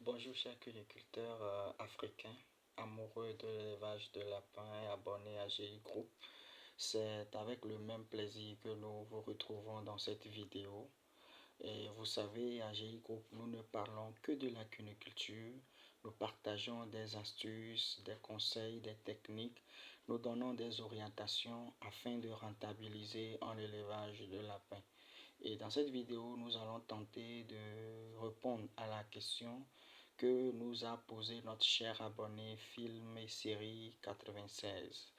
Bonjour chers cuniculteurs africains, amoureux de l'élevage de lapins et abonnés à GI Group. C'est avec le même plaisir que nous vous retrouvons dans cette vidéo. Et vous savez, à GI Group, nous ne parlons que de la cuniculture. Nous partageons des astuces, des conseils, des techniques. Nous donnons des orientations afin de rentabiliser en élevage de lapins. Et dans cette vidéo, nous allons tenter de répondre à la question que nous a posé notre cher abonné Film et Série 96,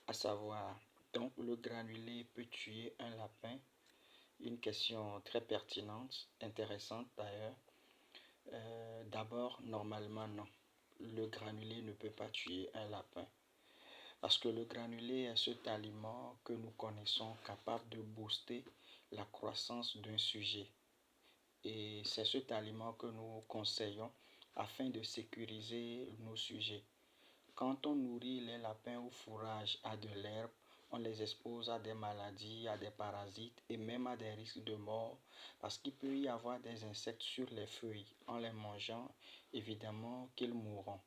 à savoir, donc le granulé peut tuer un lapin? Une question très pertinente, intéressante d'ailleurs. D'abord, normalement non. Le granulé ne peut pas tuer un lapin. Parce que le granulé est cet aliment que nous connaissons capable de booster la croissance d'un sujet. Et c'est cet aliment que nous conseillons afin de sécuriser nos sujets. Quand on nourrit les lapins au fourrage à de l'herbe, on les expose à des maladies, à des parasites et même à des risques de mort parce qu'il peut y avoir des insectes sur les feuilles. En les mangeant, évidemment qu'ils mourront.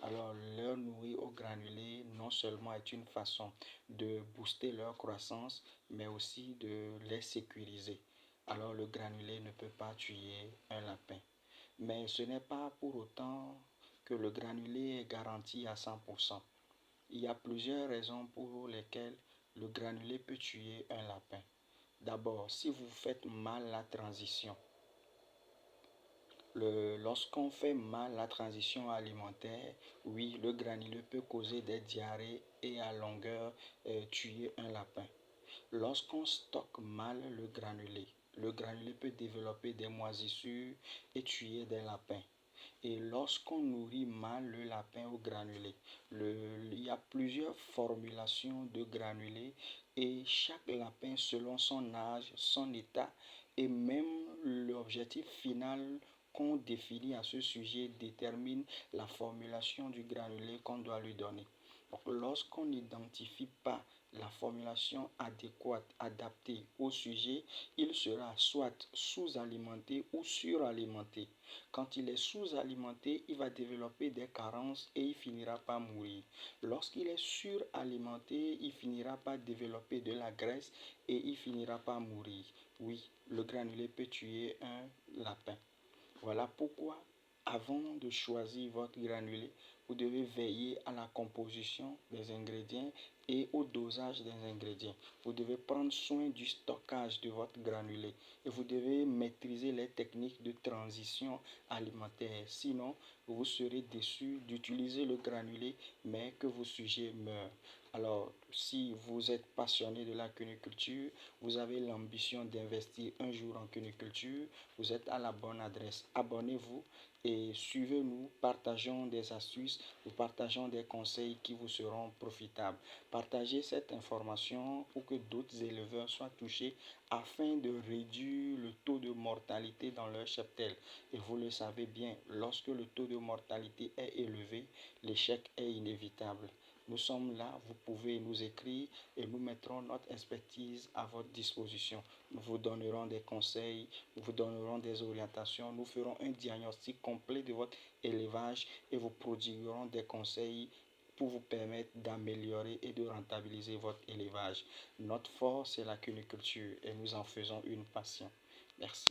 Alors, leur nourrir au granulé non seulement est une façon de booster leur croissance, mais aussi de les sécuriser. Alors, le granulé ne peut pas tuer un lapin. Mais ce n'est pas pour autant que le granulé est garanti à 100%. Il y a plusieurs raisons pour lesquelles le granulé peut tuer un lapin. D'abord, si vous faites mal la transition, lorsqu'on fait mal la transition alimentaire, oui, le granulé peut causer des diarrhées et à longueur tuer un lapin. Lorsqu'on stocke mal le granulé peut développer des moisissures et tuer des lapins. Et lorsqu'on nourrit mal le lapin au granulé, il y a plusieurs formulations de granulés et chaque lapin selon son âge, son état et même l'objectif final qu'on définit à ce sujet détermine la formulation du granulé qu'on doit lui donner. Donc, lorsqu'on n'identifie pas la formulation adéquate, adaptée au sujet, il sera soit sous-alimenté ou suralimenté. Quand il est sous-alimenté, il va développer des carences et il finira par mourir. Lorsqu'il est suralimenté, il finira par développer de la graisse et il finira par mourir. Oui, le granulé peut tuer un lapin. Voilà pourquoi, avant de choisir votre granulé, vous devez veiller à la composition des ingrédients et au dosage des ingrédients. Vous devez prendre soin du stockage de votre granulé et vous devez maîtriser les techniques de transition alimentaire. Sinon, vous serez déçu d'utiliser le granulé, mais que vos sujets meurent. Alors, si vous êtes passionné de la cuniculture, vous avez l'ambition d'investir un jour en cuniculture, vous êtes à la bonne adresse. Abonnez-vous et suivez-nous, partageons des astuces, nous partageons des conseils qui vous seront profitables. Partagez cette information pour que d'autres éleveurs soient touchés afin de réduire le taux de mortalité dans leur cheptel. Et vous le savez bien, lorsque le taux de mortalité est élevé, l'échec est inévitable. Nous sommes là, vous pouvez nous écrire et nous mettrons notre expertise à votre disposition. Nous vous donnerons des conseils, nous vous donnerons des orientations, nous ferons un diagnostic complet de votre élevage et vous prodiguerons des conseils pour vous permettre d'améliorer et de rentabiliser votre élevage. Notre force est la cuniculture et nous en faisons une passion. Merci.